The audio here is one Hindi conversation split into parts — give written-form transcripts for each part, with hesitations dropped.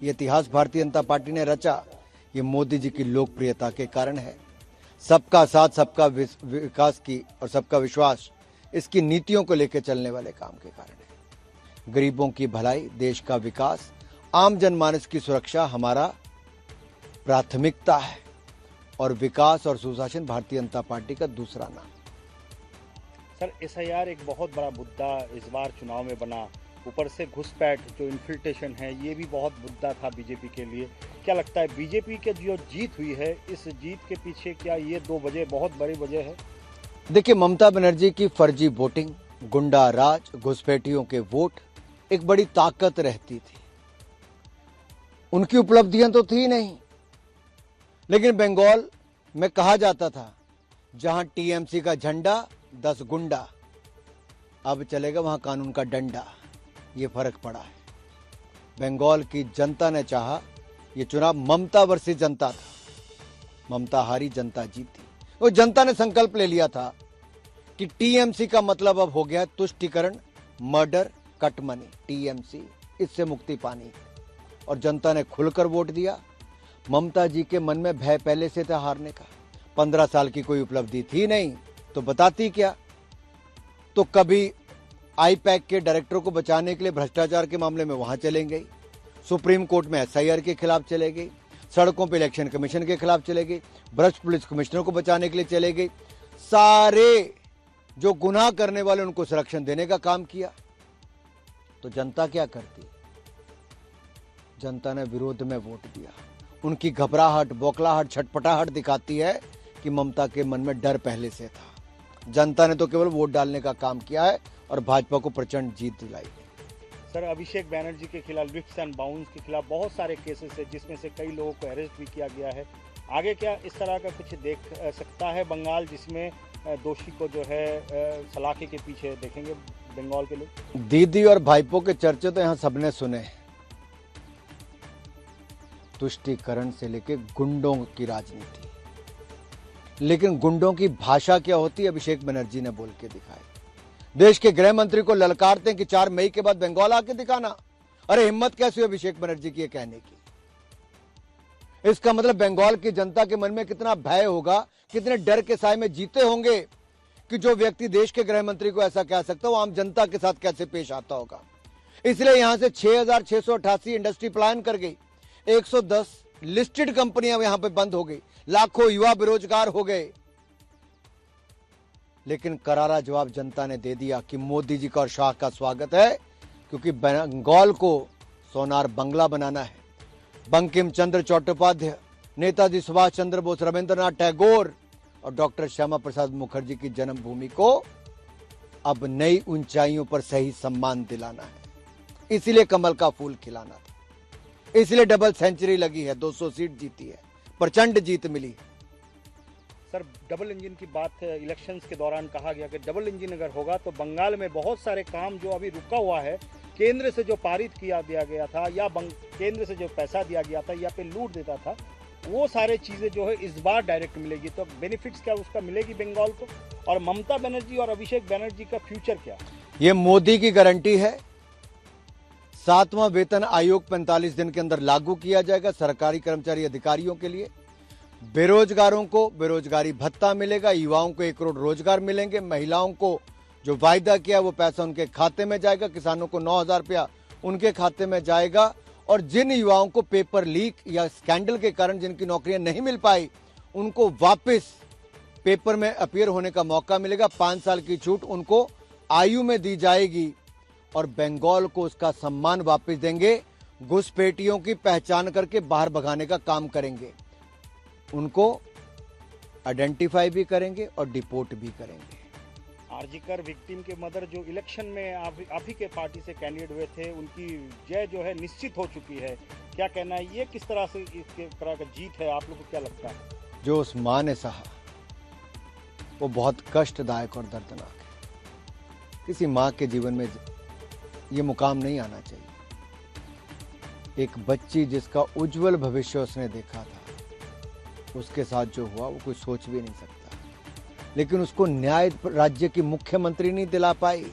ये इतिहास भारतीय जनता पार्टी ने रचा, ये मोदी जी की लोकप्रियता के कारण है। सबका साथ, सबका विकास की और सबका विश्वास, इसकी नीतियों को लेकर चलने वाले काम के कारण है। गरीबों की भलाई, देश का विकास, आम जनमानस की सुरक्षा हमारा प्राथमिकता है और विकास और सुशासन भारतीय जनता पार्टी का दूसरा नाम। सर, एसआईआर एक बहुत बड़ा मुद्दा इस बार चुनाव में बना, ऊपर से घुसपैठ जो इन्फिल्ट्रेशन है ये भी बहुत मुद्दा था बीजेपी के लिए। क्या लगता है बीजेपी की जो जीत हुई है, इस जीत के पीछे क्या ये 2 वजह बहुत बड़ी वजह है? देखिए, ममता बनर्जी की फर्जी वोटिंग, गुंडा राज, घुसपैठियों के वोट एक बड़ी ताकत रहती थी। उनकी उपलब्धियां तो थी नहीं, लेकिन बंगाल में कहा जाता था जहां टीएमसी का झंडा 10 गुंडा, अब चलेगा वहां कानून का डंडा। ये फर्क पड़ा है। बंगाल की जनता ने चाहा, ये चुनाव ममता वर्सेस जनता था। ममता हारी, जनता जीती। और जनता ने संकल्प ले लिया था कि टीएमसी का मतलब अब हो गया तुष्टीकरण, मर्डर, कट मनी। टीएमसी, इससे मुक्ति पानी। और जनता ने खुलकर वोट दिया। ममता जी के मन में भय पहले से था हारने का। 15 साल की कोई उपलब्धि थी नहीं तो बताती क्या। तो कभी आईपैक के डायरेक्टर को बचाने के लिए भ्रष्टाचार के मामले में वहां चले गई, सुप्रीम कोर्ट में एसआईआर के खिलाफ चले गई, सड़कों पर इलेक्शन कमीशन के खिलाफ चले गई, भ्रष्ट पुलिस कमिश्नर को बचाने के लिए चले गई। सारे जो गुनाह करने वाले उनको संरक्षण देने का काम किया। तो जनता क्या करती? जनता ने विरोध में वोट दिया। उनकी घबराहट, बौखलाहट, छटपटाहट दिखाती है कि ममता के मन में डर पहले से था। जनता ने तो केवल वोट डालने का काम किया है और भाजपा को प्रचंड जीत दिलाई। सर, अभिषेक बैनर्जी के खिलाफ लिफ्ट्स एंड बाउंस के खिलाफ बहुत सारे केसेस है, जिसमें से कई लोगों को अरेस्ट भी किया गया है। आगे क्या इस तरह का कुछ देख सकता है बंगाल, जिसमें दोषी को जो है सलाखे के पीछे देखेंगे बंगाल के लोग? दीदी और भाईपों के चर्चे तो यहाँ सबने सुने। तुष्टीकरण से लेके गुंडों की राजनीति, लेकिन गुंडों की भाषा क्या होती है अभिषेक बनर्जी ने बोल के दिखाई। देश के गृह मंत्री को ललकारते हैं कि 4 मई के बाद बंगाल आके दिखाना। अरे हिम्मत कैसी हुई अभिषेक बनर्जी की ये कहने की? इसका मतलब बंगाल की जनता के मन में कितना भय होगा, कितने डर के साए में जीते होंगे कि जो व्यक्ति देश के गृह मंत्री को ऐसा कह सकता है वो आम जनता के साथ कैसे पेश आता होगा। इसलिए यहां से 6,688 इंडस्ट्री पलायन कर गई, 110 लिस्टेड कंपनियां यहां पे बंद हो गई, लाखों युवा बेरोजगार हो गए। लेकिन करारा जवाब जनता ने दे दिया कि मोदी जी का और शाह का स्वागत है, क्योंकि बंगाल को सोनार बंगला बनाना है। बंकिम चंद्र चट्टोपाध्याय, नेताजी सुभाष चंद्र बोस, रविंद्रनाथ टैगोर और डॉक्टर श्यामा प्रसाद मुखर्जी की जन्मभूमि को अब नई ऊंचाइयों पर सही सम्मान दिलाना है। इसीलिए कमल का फूल खिलाना था, इसलिए डबल सेंचुरी लगी है, 200 सीट जीती है, प्रचंड जीत मिली। सर, डबल इंजन की बात इलेक्शंस के दौरान कहा गया कि डबल इंजन अगर होगा तो बंगाल में बहुत सारे काम जो अभी रुका हुआ है, केंद्र से जो पारित किया दिया गया था या केंद्र से जो पैसा दिया गया था या पे लूट देता था, वो सारे चीज़ें जो है इस बार डायरेक्ट मिलेगी। तो बेनिफिट्स क्या उसका मिलेगी बंगाल को? और ममता बनर्जी और अभिषेक बनर्जी का फ्यूचर क्या? ये मोदी की गारंटी है। 7वां वेतन आयोग 45 दिन के अंदर लागू किया जाएगा सरकारी कर्मचारी अधिकारियों के लिए। बेरोजगारों को बेरोजगारी भत्ता मिलेगा, युवाओं को 1 करोड़ रोजगार मिलेंगे, महिलाओं को जो वायदा किया वो पैसा उनके खाते में जाएगा, किसानों को 9,000 रुपया उनके खाते में जाएगा। और जिन युवाओं को पेपर लीक या स्कैंडल के कारण जिनकी नौकरियां नहीं मिल पाई, उनको वापस पेपर में अपीयर होने का मौका मिलेगा। 5 साल की छूट उनको आयु में दी जाएगी और बंगाल को उसका सम्मान वापस देंगे। घुसपैठियों की पहचान करके बाहर भगाने का काम करेंगे, उनको आइडेंटिफाई भी करेंगे और डिपोर्ट भी करेंगे। आरजीकर विक्टिम के मदर जो इलेक्शन में आप ही के पार्टी से कैंडिडेट हुए थे, उनकी जय जो है निश्चित हो चुकी है। क्या कहना है, ये किस तरह से इसके तरह का जीत है, आप लोग को क्या लगता है? जो उस मां ने सहा वो बहुत कष्टदायक और दर्दनाक है। किसी मां के जीवन में ये मुकाम नहीं आना चाहिए। एक बच्ची जिसका उज्जवल भविष्य उसने देखा था, उसके साथ जो हुआ वो कोई सोच भी नहीं सकता। लेकिन उसको न्याय राज्य की मुख्यमंत्री नहीं दिला पाई,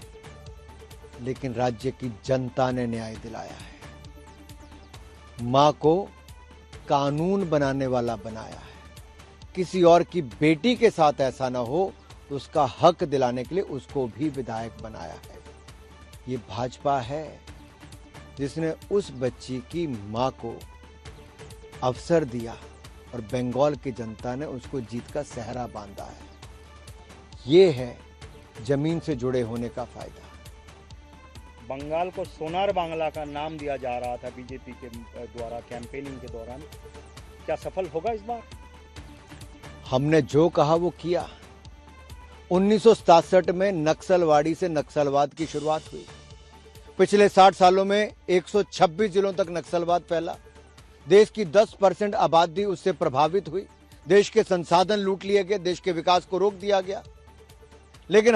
लेकिन राज्य की जनता ने न्याय दिलाया है। मां को कानून बनाने वाला बनाया है। किसी और की बेटी के साथ ऐसा ना हो तो उसका हक दिलाने के लिए उसको भी विधायक बनाया है। ये भाजपा है जिसने उस बच्ची की मां को अवसर दिया और बंगाल की जनता ने उसको जीत का सेहरा बांधा है। ये है जमीन से जुड़े होने का फायदा। बंगाल को सोनार बांग्ला का नाम दिया जा रहा था बीजेपी के द्वारा कैंपेनिंग के दौरान, क्या सफल होगा इस बार? हमने जो कहा वो किया। 1967 में नक्सलवाड़ी से नक्सलवाद की शुरुआत हुई। पिछले 60 सालों में 126 जिलों तक नक्सलवाद फैला। देश की 10% आबादी उससे प्रभावित हुई। देश के संसाधन लूट लिए गए, देश के विकास को रोक दिया गया। लेकिन